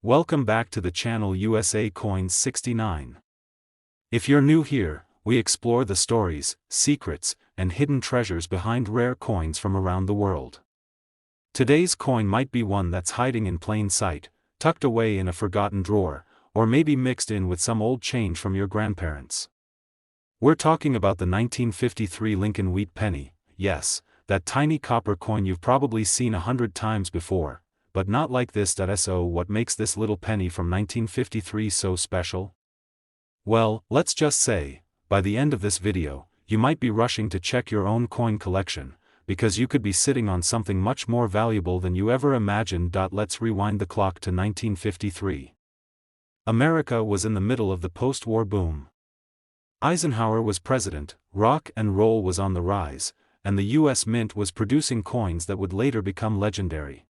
Welcome back to the channel USA Coins 69. If you're new here, we explore the stories, secrets, and hidden treasures behind rare coins from around the world. Today's coin might be one that's hiding in plain sight, tucked away in a forgotten drawer, or maybe mixed in with some old change from your grandparents. We're talking about the 1953 Lincoln Wheat Penny. Yes, that tiny copper coin you've probably seen 100 times before, but not like this. So what makes this little penny from 1953 so special? Well, let's just say, by the end of this video, you might be rushing to check your own coin collection, because you could be sitting on something much more valuable than you ever imagined. Let's rewind the clock to 1953. America was in the middle of the post-war boom. Eisenhower was president, rock and roll was on the rise, and the U.S. Mint was producing coins that would later become legendary.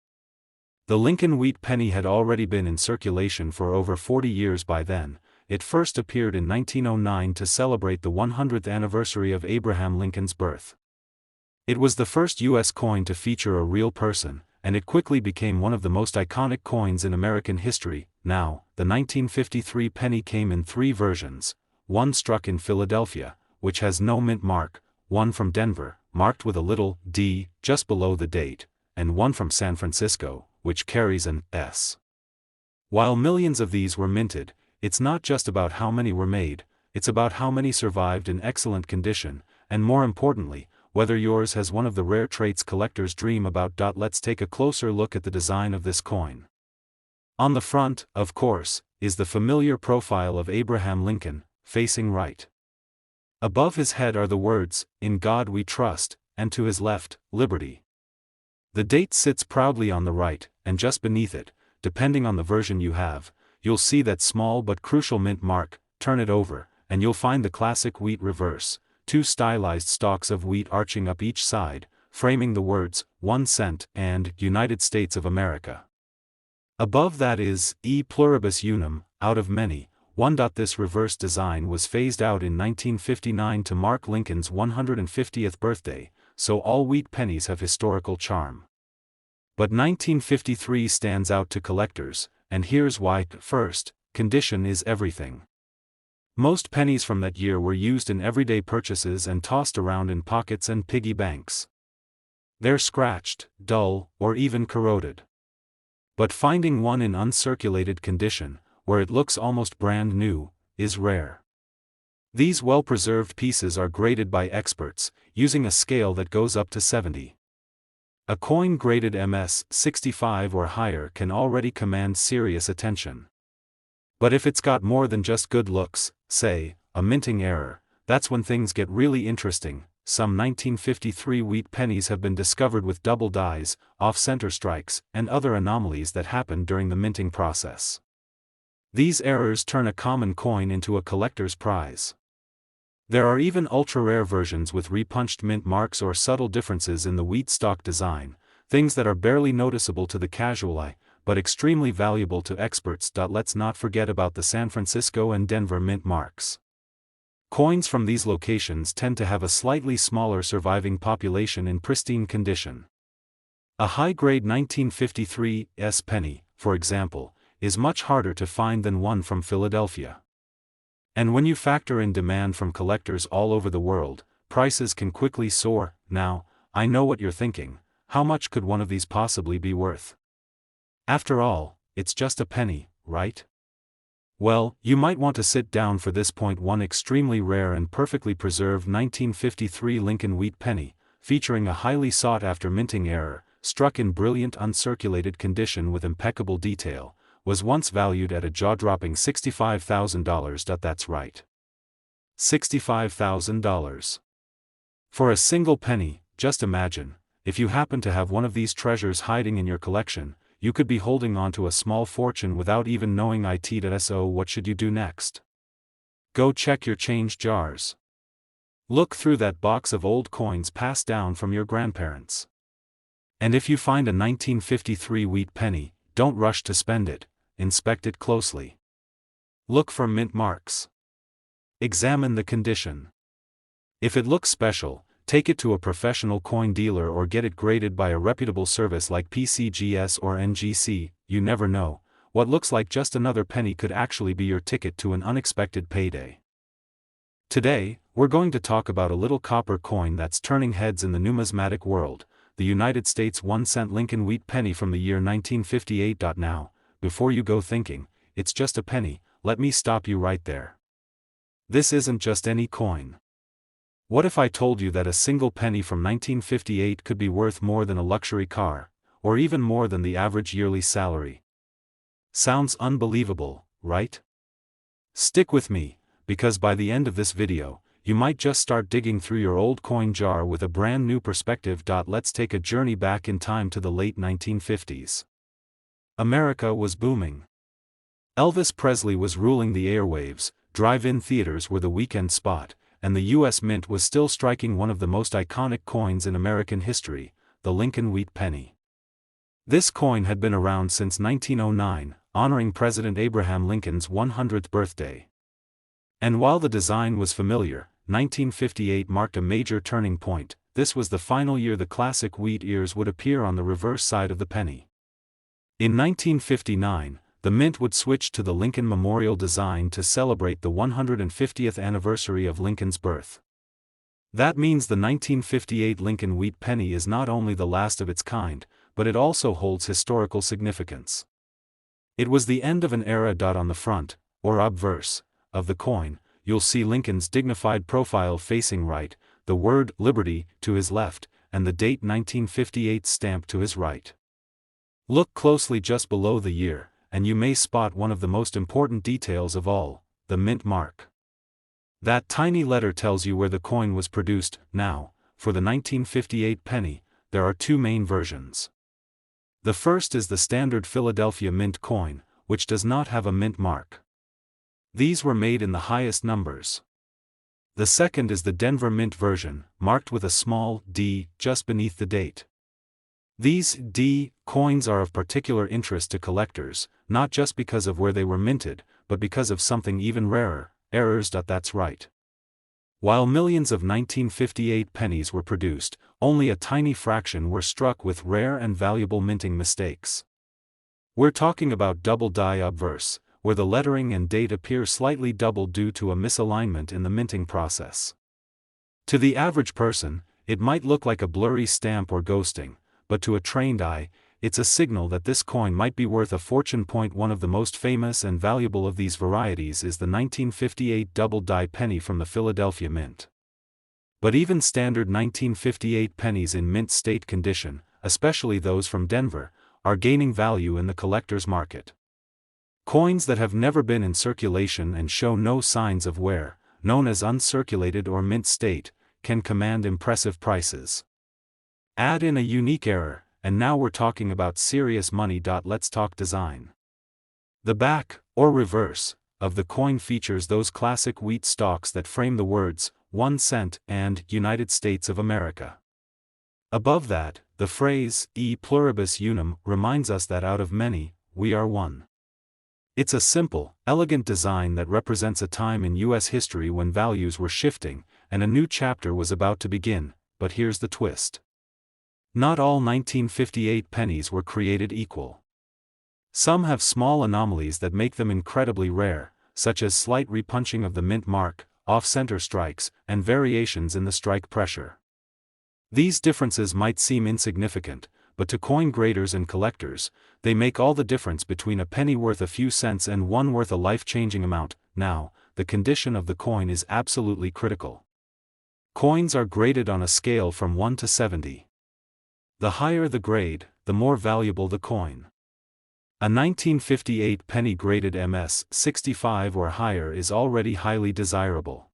The Lincoln Wheat Penny had already been in circulation for over 40 years by then. It first appeared in 1909 to celebrate the 100th anniversary of Abraham Lincoln's birth. It was the first U.S. coin to feature a real person, and it quickly became one of the most iconic coins in American history. Now, the 1953 penny came in three versions: one struck in Philadelphia, which has no mint mark, one from Denver, marked with a little D just below the date, and one from San Francisco, which carries an S. While millions of these were minted, it's not just about how many were made, it's about how many survived in excellent condition, and more importantly, whether yours has one of the rare traits collectors dream about. Let's take a closer look at the design of this coin. On the front, of course, is the familiar profile of Abraham Lincoln, facing right. Above his head are the words, "In God We Trust," and to his left, "Liberty." The date sits proudly on the right, and just beneath it, depending on the version you have, you'll see that small but crucial mint mark. Turn it over, and you'll find the classic wheat reverse, two stylized stalks of wheat arching up each side, framing the words, 1 cent, and United States of America. Above that is, E pluribus unum, out of many, one. This reverse design was phased out in 1959 to mark Lincoln's 150th birthday, so all wheat pennies have historical charm. But 1953 stands out to collectors, and here's why. First, condition is everything. Most pennies from that year were used in everyday purchases and tossed around in pockets and piggy banks. They're scratched, dull, or even corroded. But finding one in uncirculated condition, where it looks almost brand new, is rare. These well-preserved pieces are graded by experts, using a scale that goes up to 70. A coin graded MS 65 or higher can already command serious attention. But if it's got more than just good looks, say, a minting error, that's when things get really interesting. Some 1953 wheat pennies have been discovered with double dies, off-center strikes, and other anomalies that happened during the minting process. These errors turn a common coin into a collector's prize. There are even ultra-rare versions with repunched mint marks or subtle differences in the wheat stalk design, things that are barely noticeable to the casual eye, but extremely valuable to experts. Let's not forget about the San Francisco and Denver mint marks. Coins from these locations tend to have a slightly smaller surviving population in pristine condition. A high-grade 1953 S penny, for example, is much harder to find than one from Philadelphia. And when you factor in demand from collectors all over the world, prices can quickly soar. Now, I know what you're thinking: how much could one of these possibly be worth? After all, it's just a penny, right? Well, you might want to sit down for this point. One extremely rare and perfectly preserved 1953 Lincoln Wheat Penny, featuring a highly sought-after minting error, struck in brilliant uncirculated condition with impeccable detail, was once valued at a jaw-dropping $65,000. That's right. $65,000. For a single penny. Just imagine, if you happen to have one of these treasures hiding in your collection, you could be holding on to a small fortune without even knowing it. So what should you do next? Go check your change jars. Look through that box of old coins passed down from your grandparents. And if you find a 1953 wheat penny, don't rush to spend it. Inspect it closely. Look for mint marks. Examine the condition. If it looks special, take it to a professional coin dealer or get it graded by a reputable service like PCGS or NGC. You never know, what looks like just another penny could actually be your ticket to an unexpected payday. Today, we're going to talk about a little copper coin that's turning heads in the numismatic world, the United States 1-cent Lincoln Wheat Penny from the year 1958. Now, before you go thinking, it's just a penny, let me stop you right there. This isn't just any coin. What if I told you that a single penny from 1958 could be worth more than a luxury car, or even more than the average yearly salary? Sounds unbelievable, right? Stick with me, because by the end of this video, you might just start digging through your old coin jar with a brand new perspective. Let's take a journey back in time to the late 1950s. America was booming. Elvis Presley was ruling the airwaves, drive-in theaters were the weekend spot, and the U.S. Mint was still striking one of the most iconic coins in American history, the Lincoln Wheat Penny. This coin had been around since 1909, honoring President Abraham Lincoln's 100th birthday. And while the design was familiar, 1958 marked a major turning point. This was the final year the classic wheat ears would appear on the reverse side of the penny. In 1959, the Mint would switch to the Lincoln Memorial design to celebrate the 150th anniversary of Lincoln's birth. That means the 1958 Lincoln Wheat Penny is not only the last of its kind, but it also holds historical significance. It was the end of an era. On the front, or obverse, of the coin, you'll see Lincoln's dignified profile facing right, the word Liberty to his left, and the date 1958 stamped to his right. Look closely just below the year, and you may spot one of the most important details of all, the mint mark. That tiny letter tells you where the coin was produced. Now, for the 1958 penny, there are two main versions. The first is the standard Philadelphia mint coin, which does not have a mint mark. These were made in the highest numbers. The second is the Denver mint version, marked with a small d just beneath the date. These D coins are of particular interest to collectors, not just because of where they were minted, but because of something even rarer, errors. That's right. While millions of 1958 pennies were produced, only a tiny fraction were struck with rare and valuable minting mistakes. We're talking about double die obverse, where the lettering and date appear slightly double due to a misalignment in the minting process. To the average person, it might look like a blurry stamp or ghosting, but to a trained eye, it's a signal that this coin might be worth a fortune. One of the most famous and valuable of these varieties is the 1958 double die penny from the Philadelphia Mint. But even standard 1958 pennies in mint state condition, especially those from Denver, are gaining value in the collector's market. Coins that have never been in circulation and show no signs of wear, known as uncirculated or mint state, can command impressive prices. Add in a unique error, and now we're talking about serious money. Let's talk design. The back, or reverse, of the coin features those classic wheat stalks that frame the words, 1 cent, and United States of America. Above that, the phrase, E pluribus unum, reminds us that out of many, we are one. It's a simple, elegant design that represents a time in U.S. history when values were shifting, and a new chapter was about to begin. But here's the twist. Not all 1958 pennies were created equal. Some have small anomalies that make them incredibly rare, such as slight repunching of the mint mark, off-center strikes, and variations in the strike pressure. These differences might seem insignificant, but to coin graders and collectors, they make all the difference between a penny worth a few cents and one worth a life-changing amount. Now, the condition of the coin is absolutely critical. Coins are graded on a scale from 1 to 70. The higher the grade, the more valuable the coin. A 1958 penny graded MS 65 or higher is already highly desirable.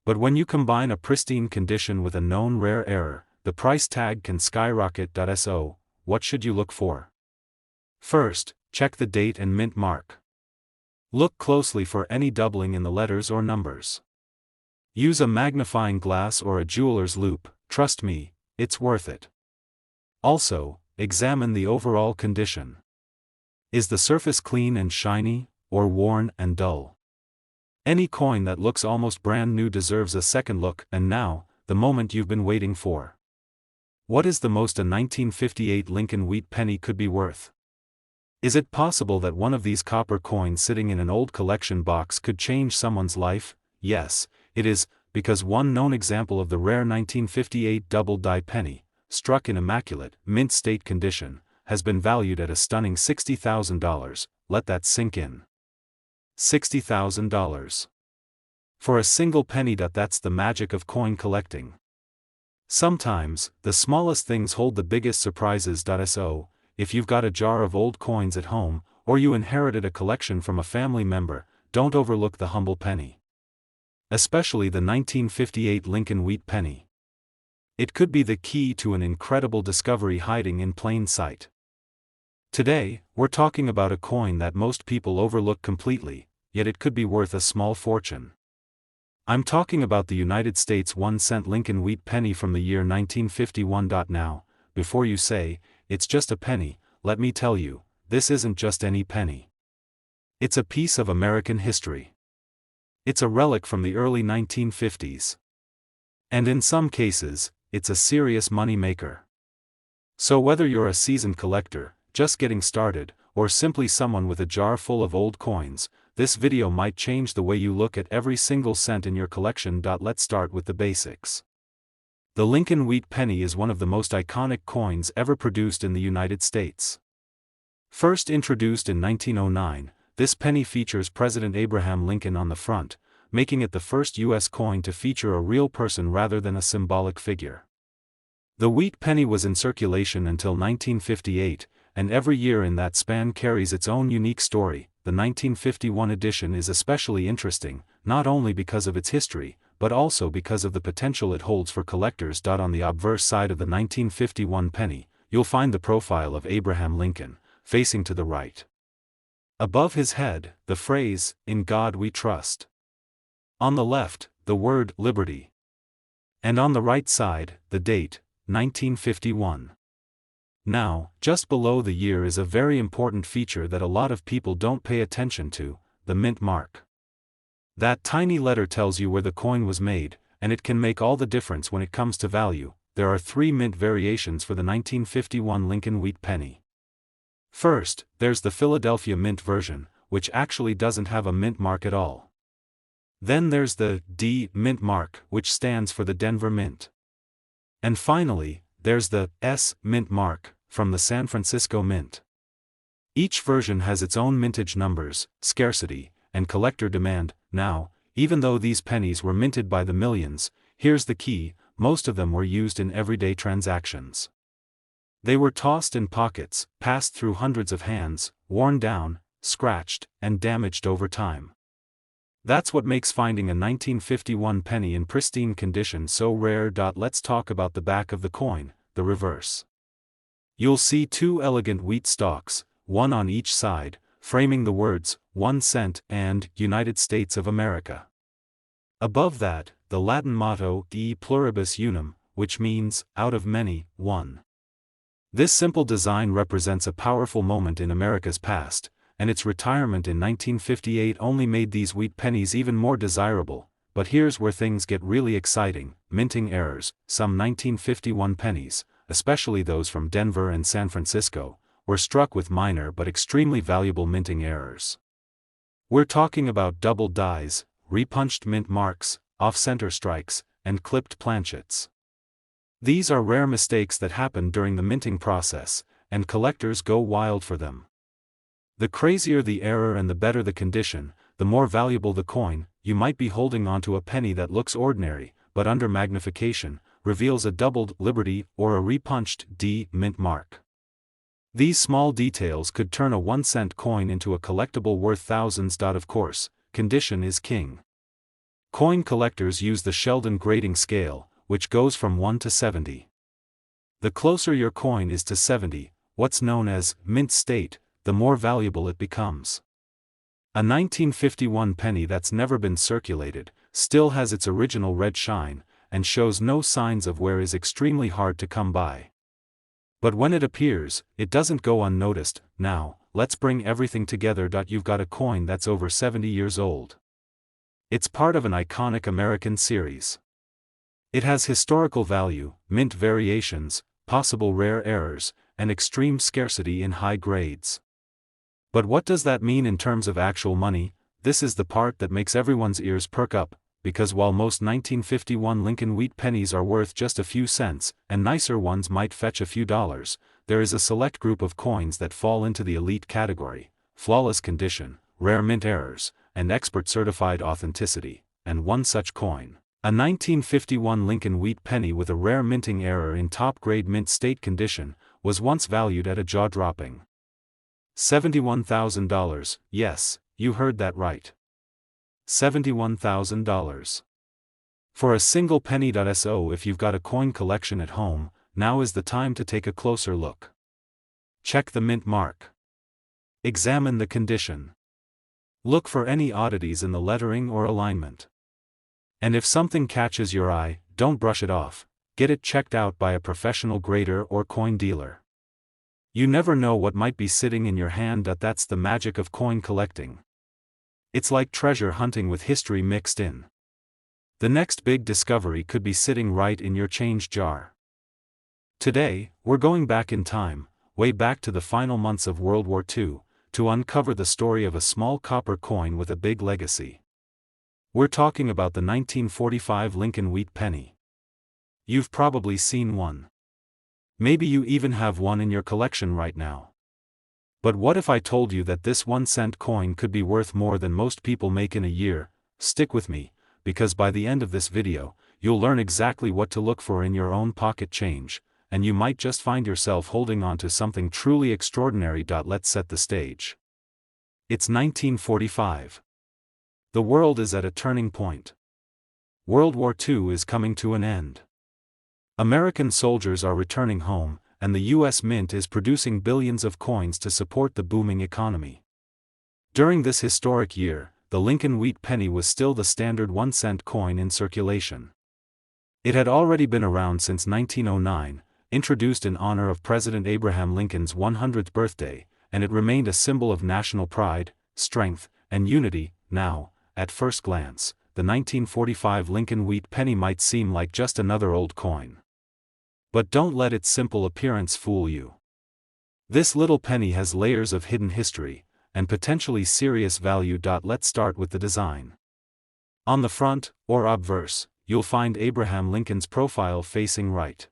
But when you combine a pristine condition with a known rare error, the price tag can skyrocket. So, what should you look for? First, check the date and mint mark. Look closely for any doubling in the letters or numbers. Use a magnifying glass or a jeweler's loupe, trust me, it's worth it. Also, examine the overall condition. Is the surface clean and shiny, or worn and dull? Any coin that looks almost brand new deserves a second look. And now, the moment you've been waiting for. What is the most a 1958 Lincoln Wheat Penny could be worth? Is it possible that one of these copper coins sitting in an old collection box could change someone's life? Yes, it is, because one known example of the rare 1958 double-die penny, struck in immaculate, mint state condition, has been valued at a stunning $60,000. Let that sink in. $60,000. For a single penny. That's the magic of coin collecting. Sometimes, the smallest things hold the biggest surprises. So, if you've got a jar of old coins at home, or you inherited a collection from a family member, don't overlook the humble penny. Especially the 1958 Lincoln Wheat Penny. It could be the key to an incredible discovery hiding in plain sight. Today, we're talking about a coin that most people overlook completely, yet it could be worth a small fortune. I'm talking about the United States 1-cent Lincoln Wheat Penny from the year 1951. Now, before you say, it's just a penny, let me tell you, this isn't just any penny. It's a piece of American history. It's a relic from the early 1950s. And in some cases, it's a serious money maker. So whether you're a seasoned collector, just getting started, or simply someone with a jar full of old coins, this video might change the way you look at every single cent in your collection. Let's start with the basics. The Lincoln Wheat Penny is one of the most iconic coins ever produced in the United States. First introduced in 1909, this penny features President Abraham Lincoln on the front, making it the first U.S. coin to feature a real person rather than a symbolic figure. The wheat penny was in circulation until 1958, and every year in that span carries its own unique story. The 1951 edition is especially interesting, not only because of its history, but also because of the potential it holds for collectors. On the obverse side of the 1951 penny, you'll find the profile of Abraham Lincoln, facing to the right. Above his head, the phrase, "In God We Trust." On the left, the word "Liberty." And on the right side, the date, 1951. Now, just below the year is a very important feature that a lot of people don't pay attention to, the mint mark. That tiny letter tells you where the coin was made, and it can make all the difference when it comes to value. There are 3 mint variations for the 1951 Lincoln Wheat Penny. First, there's the Philadelphia Mint version, which actually doesn't have a mint mark at all. Then there's the D Mint mark, which stands for the Denver Mint. And finally, there's the S Mint mark, from the San Francisco Mint. Each version has its own mintage numbers, scarcity, and collector demand. Now, even though these pennies were minted by the millions, here's the key: most of them were used in everyday transactions. They were tossed in pockets, passed through hundreds of hands, worn down, scratched, and damaged over time. That's what makes finding a 1951 penny in pristine condition so rare. Let's talk about the back of the coin, the reverse. You'll see 2 elegant wheat stalks, one on each side, framing the words, 1 cent and United States of America. Above that, the Latin motto, E pluribus unum, which means, out of many, one. This simple design represents a powerful moment in America's past, and its retirement in 1958 only made these wheat pennies even more desirable. But here's where things get really exciting: minting errors. Some 1951 pennies, especially those from Denver and San Francisco, were struck with minor but extremely valuable minting errors. We're talking about double dies, repunched mint marks, off-center strikes, and clipped planchets. These are rare mistakes that happen during the minting process, and collectors go wild for them. The crazier the error and the better the condition, the more valuable the coin. You might be holding onto a penny that looks ordinary, but under magnification, reveals a doubled Liberty or a repunched D mint mark. These small details could turn a 1-cent coin into a collectible worth thousands. Of course, condition is king. Coin collectors use the Sheldon grading scale, which goes from 1 to 70. The closer your coin is to 70, what's known as mint state, the more valuable it becomes. A 1951 penny that's never been circulated, still has its original red shine, and shows no signs of wear is extremely hard to come by. But when it appears, it doesn't go unnoticed. Now, let's bring everything together. You've got a coin that's over 70 years old. It's part of an iconic American series. It has historical value, mint variations, possible rare errors, and extreme scarcity in high grades. But what does that mean in terms of actual money? This is the part that makes everyone's ears perk up, because while most 1951 Lincoln Wheat Pennies are worth just a few cents, and nicer ones might fetch a few dollars, there is a select group of coins that fall into the elite category: flawless condition, rare mint errors, and expert certified authenticity. And one such coin, a 1951 Lincoln Wheat Penny with a rare minting error in top-grade mint state condition, was once valued at a jaw-dropping $71,000. Yes, you heard that right. $71,000. For a single penny. So if you've got a coin collection at home, now is the time to take a closer look. Check the mint mark. Examine the condition. Look for any oddities in the lettering or alignment. And if something catches your eye, don't brush it off, get it checked out by a professional grader or coin dealer. You never know what might be sitting in your hand. That's the magic of coin collecting. It's like treasure hunting with history mixed in. The next big discovery could be sitting right in your change jar. Today, we're going back in time, way back to the final months of World War II, to uncover the story of a small copper coin with a big legacy. We're talking about the 1945 Lincoln Wheat Penny. You've probably seen one. Maybe you even have one in your collection right now. But what if I told you that this 1-cent coin could be worth more than most people make in a year? Stick with me, because by the end of this video, you'll learn exactly what to look for in your own pocket change, and you might just find yourself holding on to something truly extraordinary. Let's set the stage. It's 1945. The world is at a turning point. World War II is coming to an end. American soldiers are returning home, and the U.S. Mint is producing billions of coins to support the booming economy. During this historic year, the Lincoln Wheat Penny was still the standard 1-cent coin in circulation. It had already been around since 1909, introduced in honor of President Abraham Lincoln's 100th birthday, and it remained a symbol of national pride, strength, and unity. Now, at first glance, the 1945 Lincoln Wheat Penny might seem like just another old coin. But don't let its simple appearance fool you. This little penny has layers of hidden history, and potentially serious value. Let's start with the design. On the front, or obverse, you'll find Abraham Lincoln's profile facing right.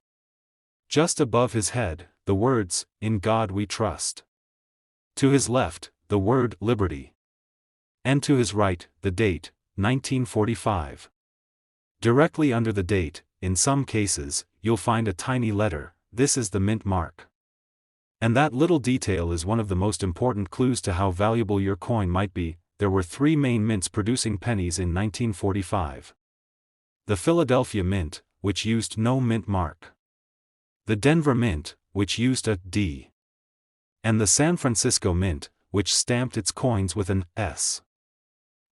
Just above his head, the words, "In God We Trust." To his left, the word, "Liberty." And to his right, the date, 1945. Directly under the date, in some cases, you'll find a tiny letter, "This is the mint mark." And that little detail is one of the most important clues to how valuable your coin might be. There were 3 main mints producing pennies in 1945. The Philadelphia Mint, which used no mint mark. The Denver Mint, which used a D. And the San Francisco Mint, which stamped its coins with an S.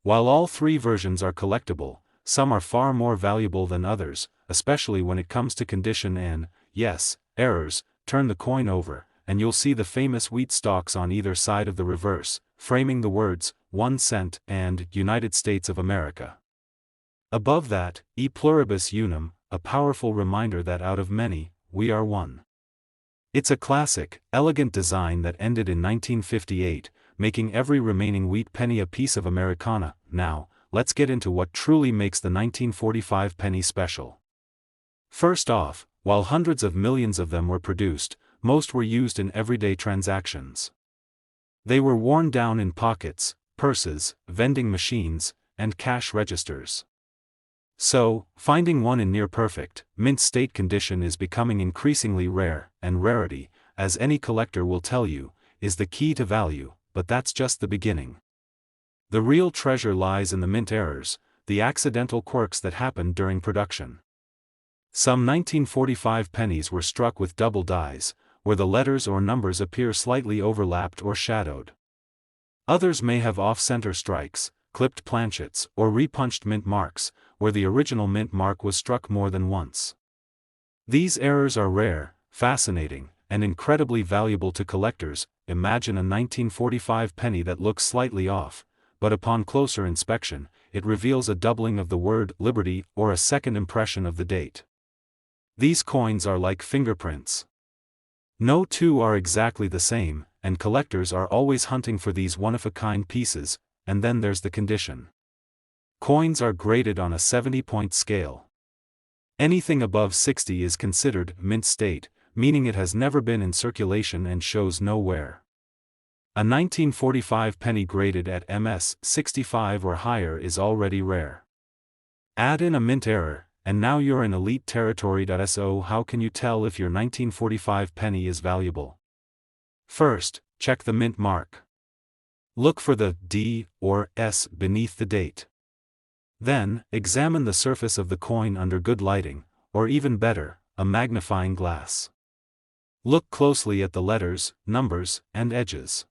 While all 3 versions are collectible, some are far more valuable than others, especially when it comes to condition and, yes, errors. Turn the coin over, and you'll see the famous wheat stalks on either side of the reverse, framing the words, 1 cent and United States of America. Above that, E pluribus unum, a powerful reminder that out of many, we are one. It's a classic, elegant design that ended in 1958, making every remaining wheat penny a piece of Americana. Now, let's get into what truly makes the 1945 penny special. First off, while hundreds of millions of them were produced, most were used in everyday transactions. They were worn down in pockets, purses, vending machines, and cash registers. So, finding one in near-perfect, mint state condition is becoming increasingly rare, and rarity, as any collector will tell you, is the key to value, but that's just the beginning. The real treasure lies in the mint errors, the accidental quirks that happened during production. Some 1945 pennies were struck with double dies, where the letters or numbers appear slightly overlapped or shadowed. Others may have off-center strikes, clipped planchets, or repunched mint marks, where the original mint mark was struck more than once. These errors are rare, fascinating, and incredibly valuable to collectors. Imagine a 1945 penny that looks slightly off, but upon closer inspection, it reveals a doubling of the word "liberty" or a second impression of the date. These coins are like fingerprints. No two are exactly the same, and collectors are always hunting for these one-of-a-kind pieces, and then there's the condition. Coins are graded on a 70-point scale. Anything above 60 is considered mint state, meaning it has never been in circulation and shows no wear. A 1945 penny graded at MS 65 or higher is already rare. Add in a mint error, and now you're in elite territory. So how can you tell if your 1945 penny is valuable? First, check the mint mark. Look for the D or S beneath the date. Then, examine the surface of the coin under good lighting, or even better, a magnifying glass. Look closely at the letters, numbers, and edges.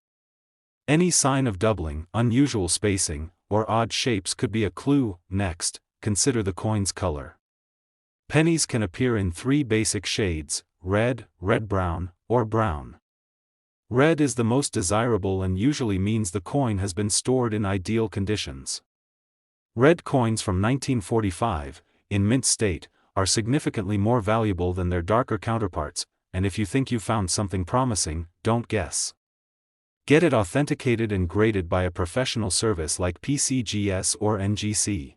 Any sign of doubling, unusual spacing, or odd shapes could be a clue. Next, consider the coin's color. Pennies can appear in three basic shades: red, red-brown, or brown. Red is the most desirable and usually means the coin has been stored in ideal conditions. Red coins from 1945, in mint state, are significantly more valuable than their darker counterparts, and if you think you found something promising, don't guess. Get it authenticated and graded by a professional service like PCGS or NGC.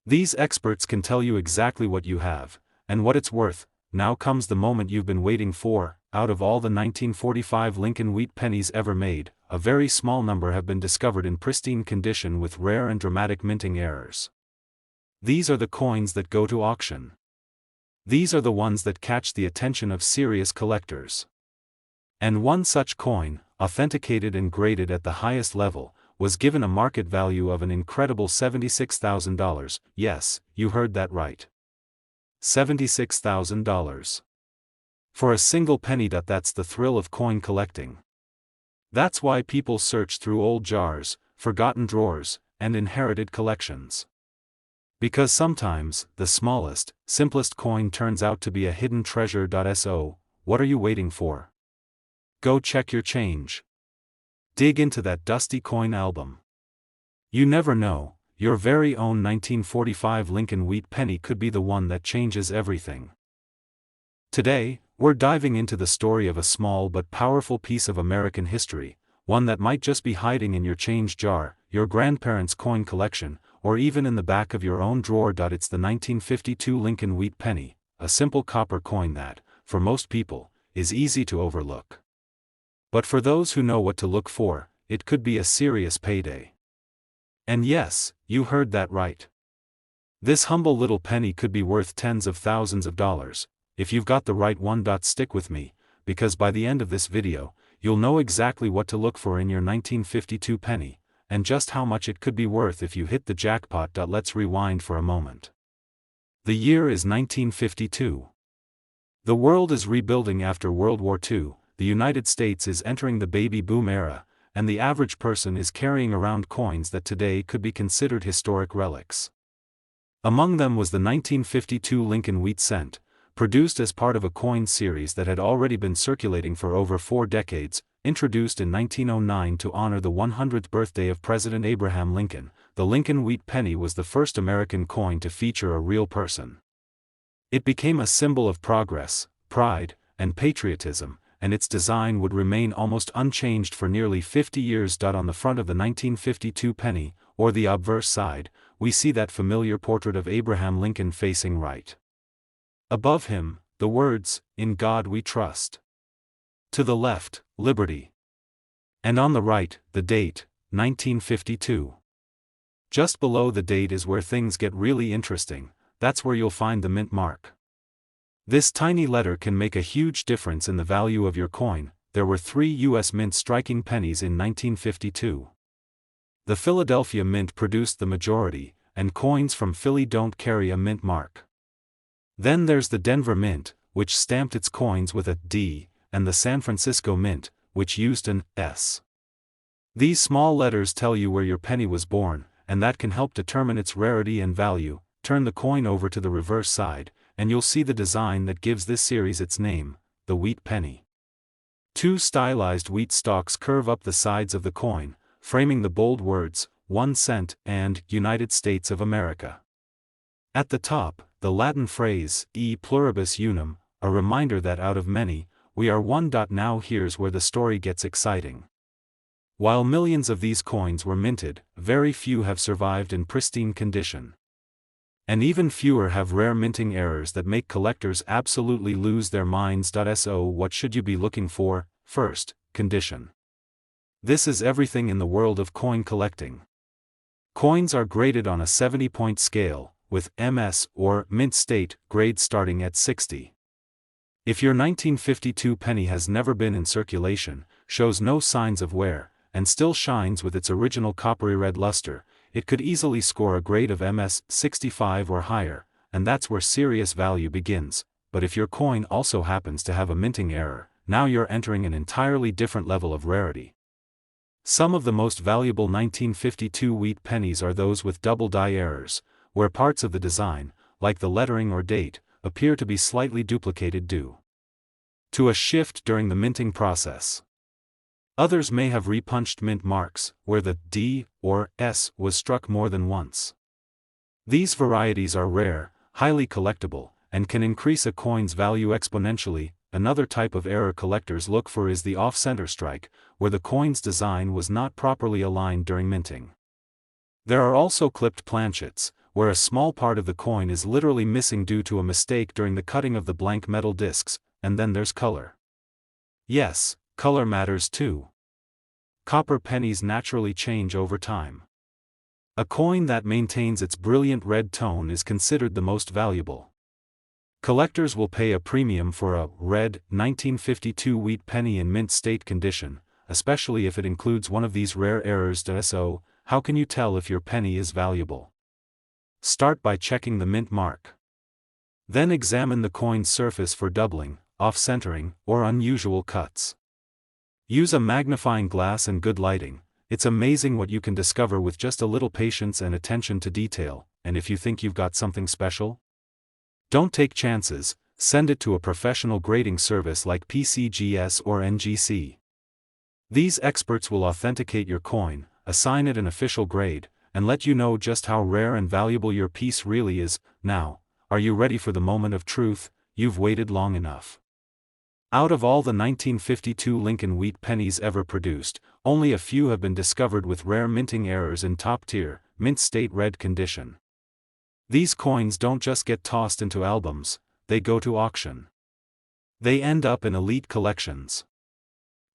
These experts can tell you exactly what you have, and what it's worth. Now comes the moment you've been waiting for. Out of all the 1945 Lincoln Wheat pennies ever made, a very small number have been discovered in pristine condition with rare and dramatic minting errors. These are the coins that go to auction. These are the ones that catch the attention of serious collectors. And one such coin, authenticated and graded at the highest level, was given a market value of an incredible $76,000. Yes, you heard that right. $76,000. For a single penny. That's the thrill of coin collecting. That's why people search through old jars, forgotten drawers, and inherited collections. Because sometimes, the smallest, simplest coin turns out to be a hidden treasure. So, what are you waiting for? Go check your change. Dig into that dusty coin album. You never know, your very own 1945 Lincoln Wheat penny could be the one that changes everything. Today, we're diving into the story of a small but powerful piece of American history, one that might just be hiding in your change jar, your grandparents' coin collection, or even in the back of your own drawer. It's the 1952 Lincoln Wheat penny, a simple copper coin that, for most people, is easy to overlook. But for those who know what to look for, it could be a serious payday. And yes, you heard that right. This humble little penny could be worth tens of thousands of dollars, if you've got the right one. Stick with me, because by the end of this video, you'll know exactly what to look for in your 1952 penny, and just how much it could be worth if you hit the jackpot. Let's rewind for a moment. The year is 1952. The world is rebuilding after World War II, the United States is entering the baby boom era, and the average person is carrying around coins that today could be considered historic relics. Among them was the 1952 Lincoln Wheat cent, produced as part of a coin series that had already been circulating for over 4 decades. Introduced in 1909 to honor the 100th birthday of President Abraham Lincoln, the Lincoln Wheat penny was the first American coin to feature a real person. It became a symbol of progress, pride, and patriotism, and its design would remain almost unchanged for nearly 50 years. On the front of the 1952 penny, or the obverse side, we see that familiar portrait of Abraham Lincoln facing right. Above him, the words, "In God We Trust." To the left, Liberty. And on the right, the date, 1952. Just below the date is where things get really interesting. That's where you'll find the mint mark. This tiny letter can make a huge difference in the value of your coin. There were 3 U.S. Mint striking pennies in 1952. The Philadelphia Mint produced the majority, and coins from Philly don't carry a mint mark. Then there's the Denver Mint, which stamped its coins with a D, and the San Francisco Mint, which used an S. These small letters tell you where your penny was born, and that can help determine its rarity and value. Turn the coin over to the reverse side, and you'll see the design that gives this series its name, the Wheat Penny. 2 stylized wheat stalks curve up the sides of the coin, framing the bold words, 1 cent, and United States of America. At the top, the Latin phrase, e pluribus unum, a reminder that out of many, we are one. Now here's where the story gets exciting. While millions of these coins were minted, very few have survived in pristine condition. And even fewer have rare minting errors that make collectors absolutely lose their minds. So what should you be looking for? First, condition. This is everything in the world of coin collecting. Coins are graded on a 70-point scale, with MS, or mint state, grade starting at 60. If your 1952 penny has never been in circulation, shows no signs of wear, and still shines with its original coppery red luster, it could easily score a grade of MS 65 or higher, and that's where serious value begins. But if your coin also happens to have a minting error, now you're entering an entirely different level of rarity. Some of the most valuable 1952 wheat pennies are those with double die errors, where parts of the design, like the lettering or date, appear to be slightly duplicated due to a shift during the minting process. Others may have repunched mint marks, where the D or S was struck more than once. These varieties are rare, highly collectible, and can increase a coin's value exponentially. Another type of error collectors look for is the off-center strike, where the coin's design was not properly aligned during minting. There are also clipped planchets, where a small part of the coin is literally missing due to a mistake during the cutting of the blank metal discs. And then there's color. Yes, color matters too. Copper pennies naturally change over time. A coin that maintains its brilliant red tone is considered the most valuable. Collectors will pay a premium for a red 1952 wheat penny in mint state condition, especially if it includes one of these rare errors. So, how can you tell if your penny is valuable? Start by checking the mint mark. Then examine the coin's surface for doubling, off-centering, or unusual cuts. Use a magnifying glass and good lighting. It's amazing what you can discover with just a little patience and attention to detail. And if you think you've got something special, don't take chances, send it to a professional grading service like PCGS or NGC. These experts will authenticate your coin, assign it an official grade, and let you know just how rare and valuable your piece really is. Now, are you ready for the moment of truth? You've waited long enough. Out of all the 1952 Lincoln wheat pennies ever produced, only a few have been discovered with rare minting errors in top-tier, mint state red condition. These coins don't just get tossed into albums, they go to auction. They end up in elite collections.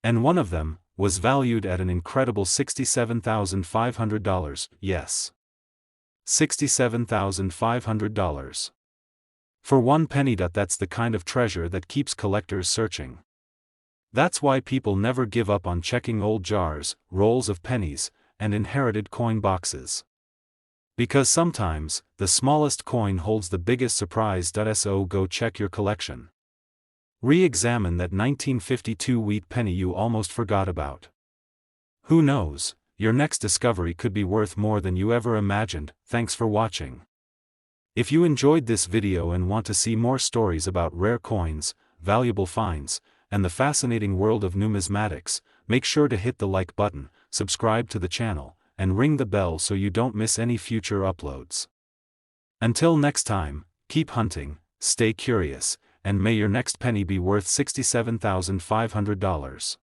And one of them was valued at an incredible $67,500, yes. $67,500. For one penny. That's the kind of treasure that keeps collectors searching. That's why people never give up on checking old jars, rolls of pennies, and inherited coin boxes. Because sometimes, the smallest coin holds the biggest surprise. So go check your collection. Re-examine that 1952 wheat penny you almost forgot about. Who knows, your next discovery could be worth more than you ever imagined. Thanks for watching. If you enjoyed this video and want to see more stories about rare coins, valuable finds, and the fascinating world of numismatics, make sure to hit the like button, subscribe to the channel, and ring the bell so you don't miss any future uploads. Until next time, keep hunting, stay curious, and may your next penny be worth $67,500.